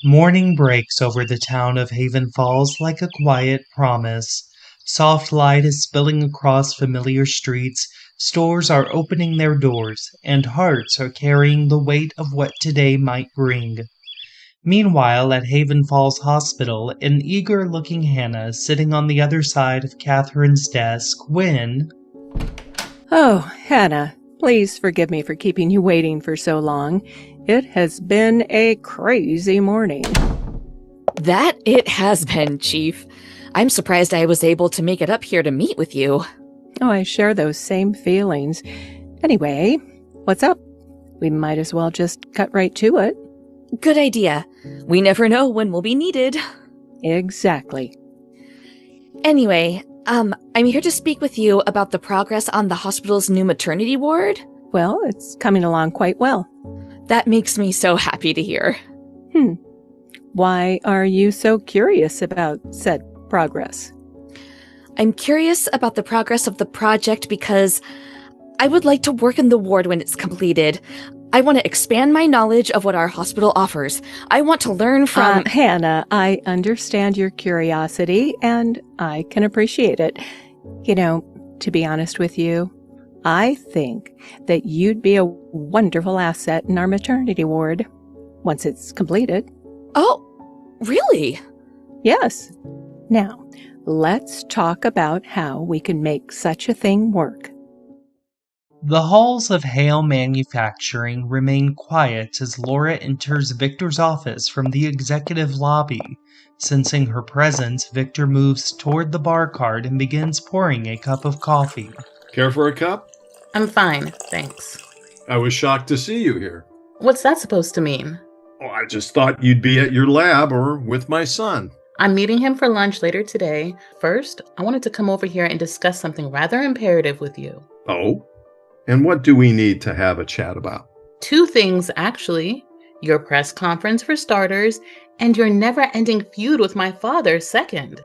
Morning breaks over the town of Haven Falls like a quiet promise. Soft light is spilling across familiar streets, stores are opening their doors, and hearts are carrying the weight of what today might bring. Meanwhile, at Haven Falls Hospital, an eager looking Hannah is sitting on the other side of Catherine's desk when. Oh, Hannah, please forgive me for keeping you waiting for so long. It has been a crazy morning. That it has been, Chief. I'm surprised I was able to make it up here to meet with you. Oh, I share those same feelings. Anyway, what's up? We might as well just cut right to it. Good idea. We never know when we'll be needed. Exactly. Anyway, I'm here to speak with you about the progress on the hospital's new maternity ward. Well, it's coming along quite well. That makes me so happy to hear. Why are you so curious about said progress? I'm curious about the progress of the project because I would like to work in the ward when it's completed. I want to expand my knowledge of what our hospital offers. I want to learn from— Hannah, I understand your curiosity, and I can appreciate it. You know, to be honest with you, I think that you'd be a wonderful asset in our maternity ward once it's completed. Oh, really? Yes. Now, let's talk about how we can make such a thing work. The halls of Hale Manufacturing remain quiet as Laura enters Victor's office from the executive lobby. Sensing her presence, Victor moves toward the bar cart and begins pouring a cup of coffee. Care for a cup? I'm fine, thanks. I was shocked to see you here. What's that supposed to mean? Oh, I just thought you'd be at your lab or with my son. I'm meeting him for lunch later today. First, I wanted to come over here and discuss something rather imperative with you. Oh? And what do we need to have a chat about? Two things, actually. Your press conference for starters, and your never-ending feud with my father second.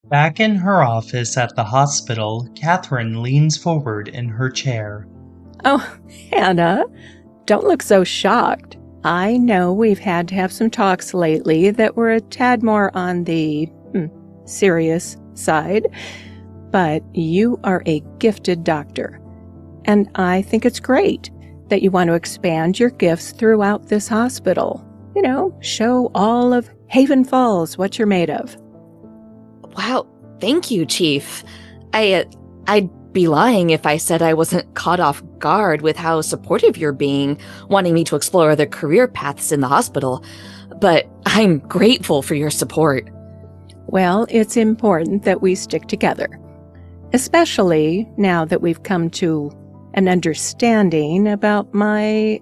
Back in her office at the hospital, Catherine leans forward in her chair. Oh, Hannah, don't look so shocked. I know we've had to have some talks lately that were a tad more on the serious side, but you are a gifted doctor, and I think it's great that you want to expand your gifts throughout this hospital. You know, show all of Haven Falls what you're made of. Wow, thank you, Chief. I'd be lying if I said I wasn't caught off guard with how supportive you're being, wanting me to explore other career paths in the hospital. But I'm grateful for your support. Well, it's important that we stick together, especially now that we've come to an understanding about my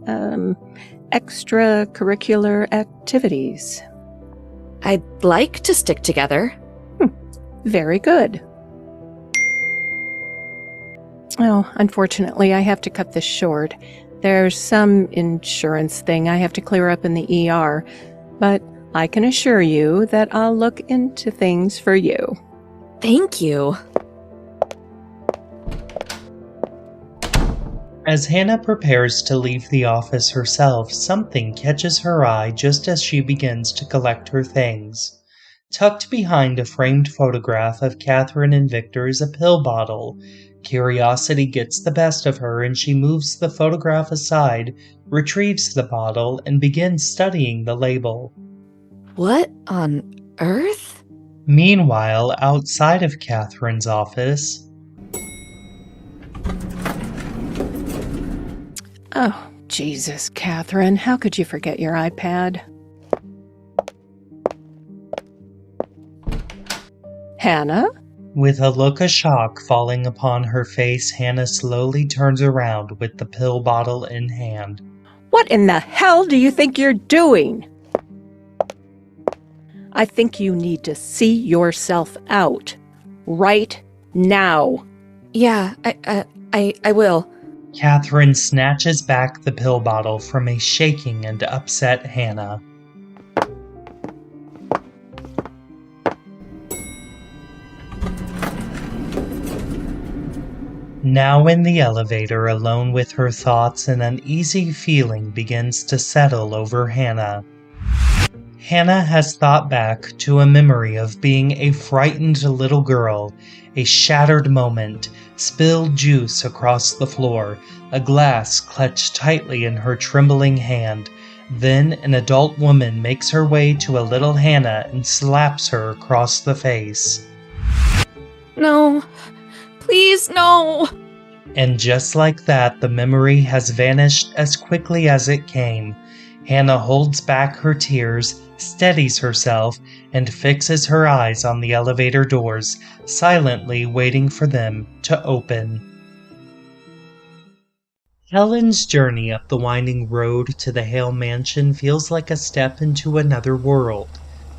extracurricular activities. I'd like to stick together. Very good. Oh, unfortunately, I have to cut this short. There's some insurance thing I have to clear up in the ER, but I can assure you that I'll look into things for you. Thank you. As Hannah prepares to leave the office herself, something catches her eye just as she begins to collect her things. Tucked behind a framed photograph of Catherine and Victor is a pill bottle. Curiosity gets the best of her and she moves the photograph aside, retrieves the bottle, and begins studying the label. What on earth? Meanwhile, outside of Catherine's office... Oh, Jesus, Catherine, how could you forget your iPad? Hannah, With a look of shock falling upon her face, Hannah slowly turns around with the pill bottle in hand. What in the hell do you think you're doing? I think you need to see yourself out. Right now. Yeah, I will. Catherine snatches back the pill bottle from a shaking and upset Hannah. Now in the elevator, alone with her thoughts, an uneasy feeling begins to settle over Hannah. Hannah has thought back to a memory of being a frightened little girl, a shattered moment, spilled juice across the floor, a glass clutched tightly in her trembling hand. Then an adult woman makes her way to a little Hannah and slaps her across the face. No. Please, no! And just like that, the memory has vanished as quickly as it came. Hannah holds back her tears, steadies herself, and fixes her eyes on the elevator doors, silently waiting for them to open. Helen's journey up the winding road to the Hale mansion feels like a step into another world.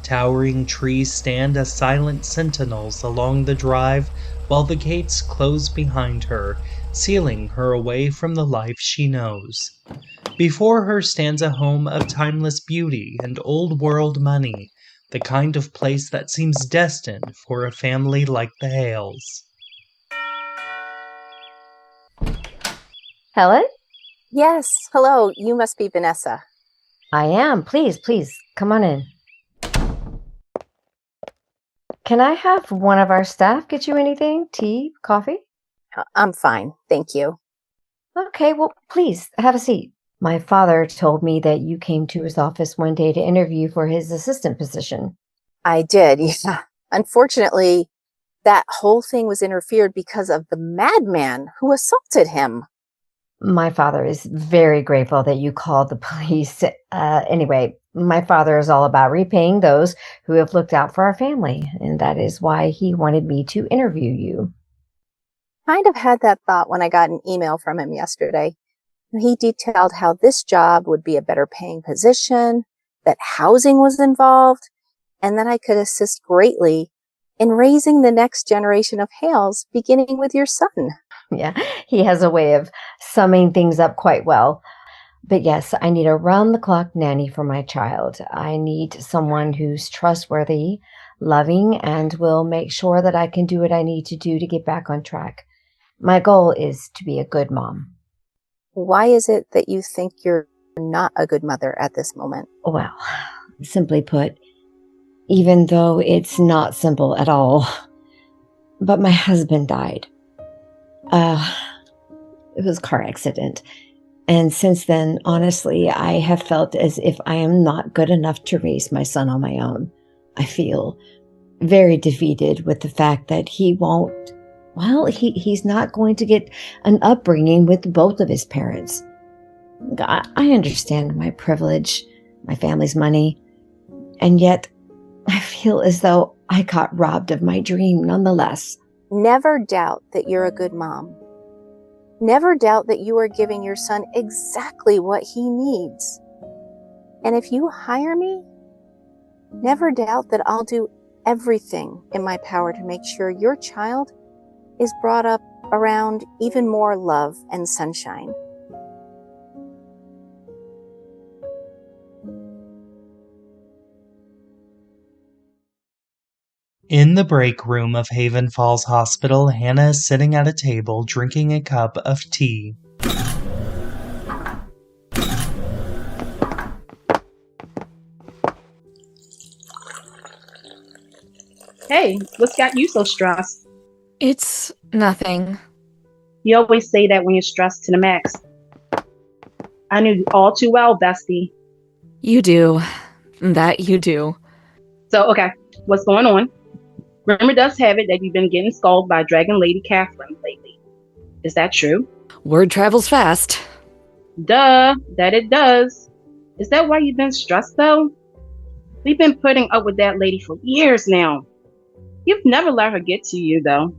Towering trees stand as silent sentinels along the drive while the gates close behind her, sealing her away from the life she knows. Before her stands a home of timeless beauty and old-world money, the kind of place that seems destined for a family like the Hales. Helen? Yes, hello, you must be Vanessa. I am. Please, come on in. Can I have one of our staff get you anything? Tea? Coffee? I'm fine, thank you. Okay, well, please, have a seat. My father told me that you came to his office one day to interview for his assistant position. I did, yeah. Unfortunately, that whole thing was interfered because of the madman who assaulted him. My father is very grateful that you called the police. Anyway, my father is all about repaying those who have looked out for our family, and that is why he wanted me to interview you. Kind of had that thought when I got an email from him yesterday. He detailed how this job would be a better paying position, that housing was involved, and that I could assist greatly in raising the next generation of Hales, beginning with your son. Yeah, he has a way of summing things up quite well. But yes, I need a round-the-clock nanny for my child. I need someone who's trustworthy, loving, and will make sure that I can do what I need to do to get back on track. My goal is to be a good mom. Why is it that you think you're not a good mother at this moment? Well, simply put, even though it's not simple at all, but my husband died. It was a car accident. And since then, honestly, I have felt as if I am not good enough to raise my son on my own. I feel very defeated with the fact that he's not going to get an upbringing with both of his parents. I understand my privilege, my family's money, and yet I feel as though I got robbed of my dream nonetheless. Never doubt that you're a good mom. Never doubt that you are giving your son exactly what he needs. And if you hire me, never doubt that I'll do everything in my power to make sure your child is brought up around even more love and sunshine. In the break room of Haven Falls Hospital, Hannah is sitting at a table drinking a cup of tea. Hey, what's got you so stressed? It's nothing. You always say that when you're stressed to the max. I knew you all too well, bestie. You do. That you do. So, okay, what's going on? Rumor does have it that you've been getting scolded by Dragon Lady Catherine lately. Is that true? Word travels fast. Duh, that it does. Is that why you've been stressed, though? We've been putting up with that lady for years now. You've never let her get to you, though.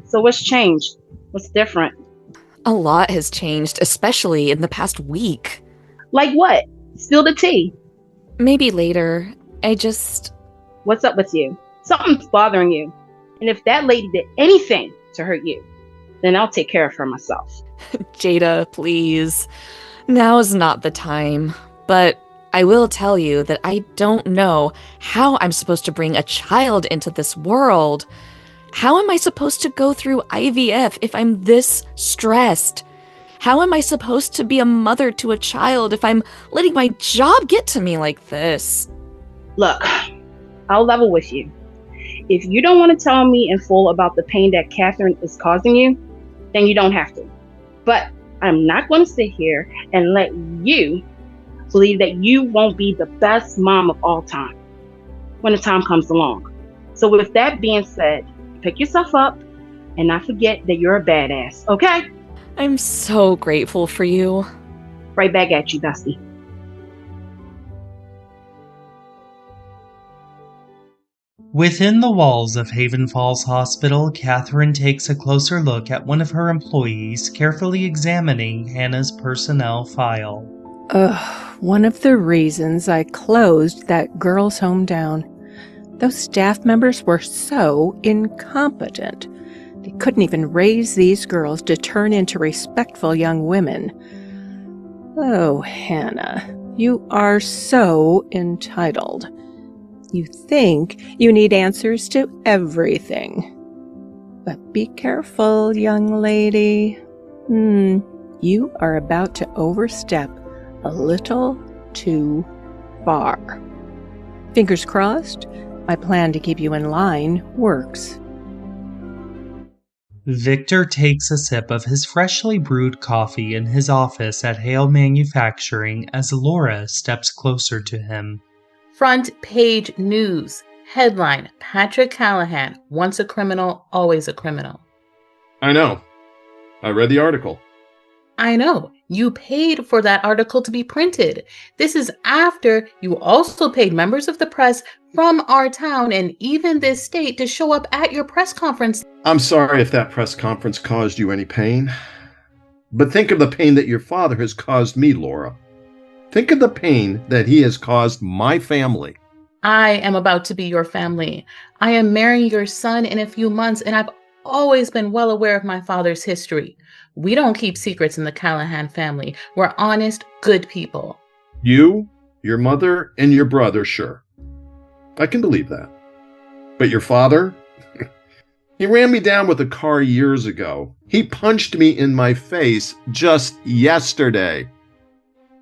So what's changed? What's different? A lot has changed, especially in the past week. Like what? Spill the tea. Maybe later. I just... What's up with you? Something's bothering you. And if that lady did anything to hurt you, then I'll take care of her myself. Jada, please. Now is not the time. But I will tell you that I don't know how I'm supposed to bring a child into this world. How am I supposed to go through IVF if I'm this stressed? How am I supposed to be a mother to a child if I'm letting my job get to me like this? Look, I'll level with you. If you don't want to tell me in full about the pain that Catherine is causing you, then you don't have to. But I'm not going to sit here and let you believe that you won't be the best mom of all time when the time comes along. So with that being said, pick yourself up and not forget that you're a badass, okay? I'm so grateful for you. Right back at you, bestie. Within the walls of Haven Falls Hospital, Catherine takes a closer look at one of her employees, carefully examining Hannah's personnel file. One of the reasons I closed that girls' home down. Those staff members were so incompetent. They couldn't even raise these girls to turn into respectful young women. Oh, Hannah, you are so entitled. You think you need answers to everything. But be careful, young lady. You are about to overstep a little too far. Fingers crossed, my plan to keep you in line works. Victor takes a sip of his freshly brewed coffee in his office at Hale Manufacturing as Laura steps closer to him. Front page news. Headline: Patrick Callahan, once a criminal, always a criminal. I know. I read the article. I know. You paid for that article to be printed. This is after you also paid members of the press from our town and even this state to show up at your press conference. I'm sorry if that press conference caused you any pain. But think of the pain that your father has caused me, Laura. Think of the pain that he has caused my family. I am about to be your family. I am marrying your son in a few months, and I've always been well aware of my father's history. We don't keep secrets in the Callahan family. We're honest, good people. You, your mother, and your brother, sure. I can believe that. But your father? He ran me down with a car years ago. He punched me in my face just yesterday.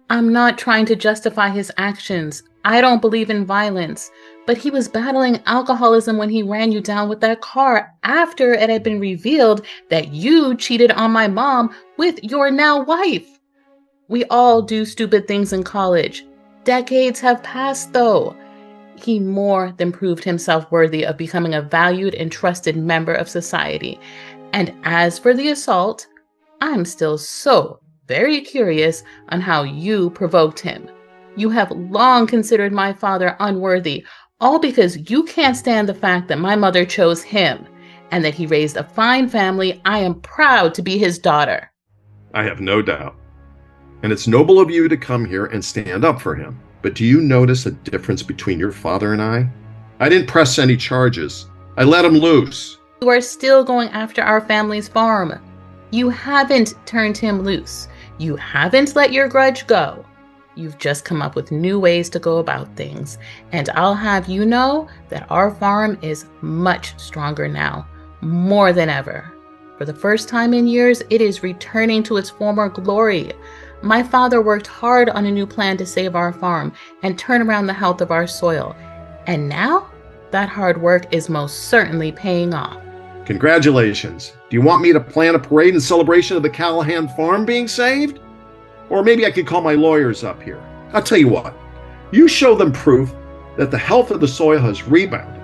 I'm not trying to justify his actions. I don't believe in violence. But he was battling alcoholism when he ran you down with that car after it had been revealed that you cheated on my mom with your now wife. We all do stupid things in college. Decades have passed, though. He more than proved himself worthy of becoming a valued and trusted member of society. And as for the assault, I'm still so very curious on how you provoked him. You have long considered my father unworthy, all because you can't stand the fact that my mother chose him and that he raised a fine family. I am proud to be his daughter. I have no doubt. And it's noble of you to come here and stand up for him. But do you notice a difference between your father and I? I didn't press any charges. I let him loose. You are still going after our family's farm. You haven't turned him loose. You haven't let your grudge go. You've just come up with new ways to go about things. And I'll have you know that our farm is much stronger now, more than ever. For the first time in years, it is returning to its former glory. My father worked hard on a new plan to save our farm and turn around the health of our soil. And now, that hard work is most certainly paying off. Congratulations. Do you want me to plan a parade in celebration of the Callahan farm being saved? Or maybe I could call my lawyers up here. I'll tell you what. You show them proof that the health of the soil has rebounded,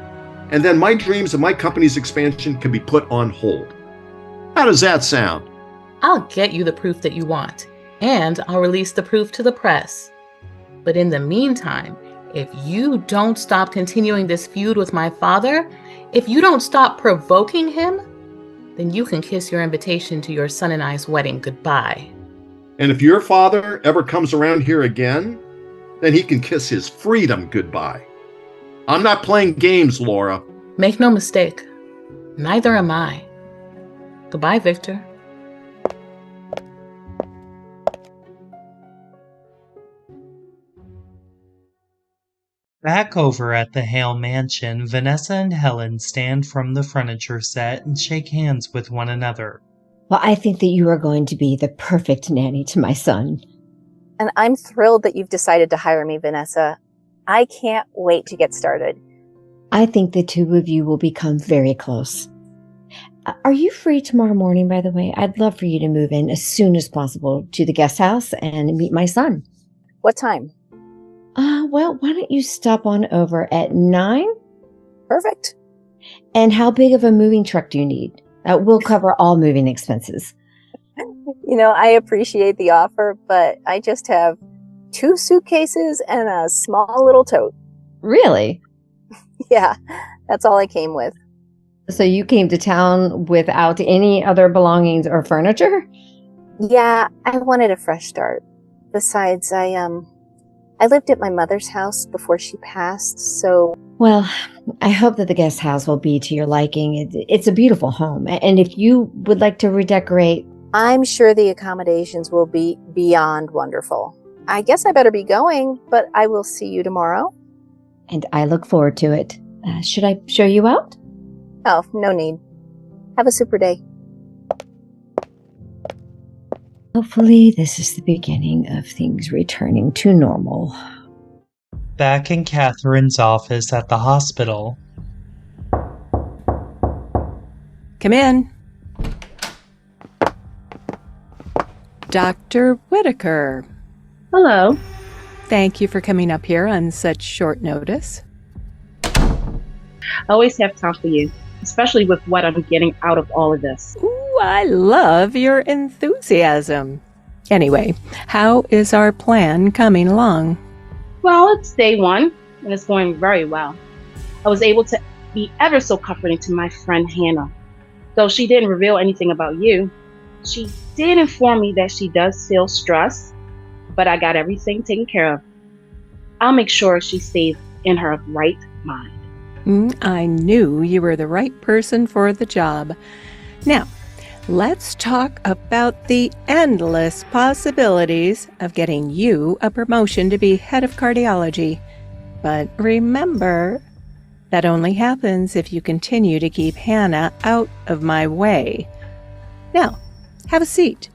and then my dreams of my company's expansion can be put on hold. How does that sound? I'll get you the proof that you want, and I'll release the proof to the press. But in the meantime, if you don't stop continuing this feud with my father, If you don't stop provoking him, then you can kiss your invitation to your son and I's wedding goodbye. And if your father ever comes around here again, then he can kiss his freedom goodbye. I'm not playing games, Laura. Make no mistake, neither am I. Goodbye, Victor. Back over at the Hale mansion, Vanessa and Helen stand from the furniture set and shake hands with one another. Well, I think that you are going to be the perfect nanny to my son. And I'm thrilled that you've decided to hire me, Vanessa. I can't wait to get started. I think the two of you will become very close. Are you free tomorrow morning, by the way? I'd love for you to move in as soon as possible to the guest house and meet my son. What time? Well, why don't you stop on over at 9? Perfect. And how big of a moving truck do you need? We'll cover all moving expenses. I appreciate the offer, but I just have 2 suitcases and a small little tote. Really? Yeah, that's all I came with. So you came to town without any other belongings or furniture? Yeah, I wanted a fresh start. Besides, I lived at my mother's house before she passed, so... Well, I hope that the guest house will be to your liking. It's a beautiful home, and if you would like to redecorate... I'm sure the accommodations will be beyond wonderful. I guess I better be going, but I will see you tomorrow. And I look forward to it. Should I show you out? Oh, no need. Have a super day. Hopefully, this is the beginning of things returning to normal. Back in Catherine's office at the hospital. Come in. Dr. Whitaker. Hello. Thank you for coming up here on such short notice. I always have time for you, especially with what I'm getting out of all of this. Ooh, I love your enthusiasm. Anyway, how is our plan coming along? Well, it's day 1, and it's going very well. I was able to be ever so comforting to my friend Hannah. Though she didn't reveal anything about you, she did inform me that she does feel stressed, but I got everything taken care of. I'll make sure she stays in her right mind. I knew you were the right person for the job. Now, let's talk about the endless possibilities of getting you a promotion to be head of cardiology. But remember, that only happens if you continue to keep Hannah out of my way. Now, have a seat.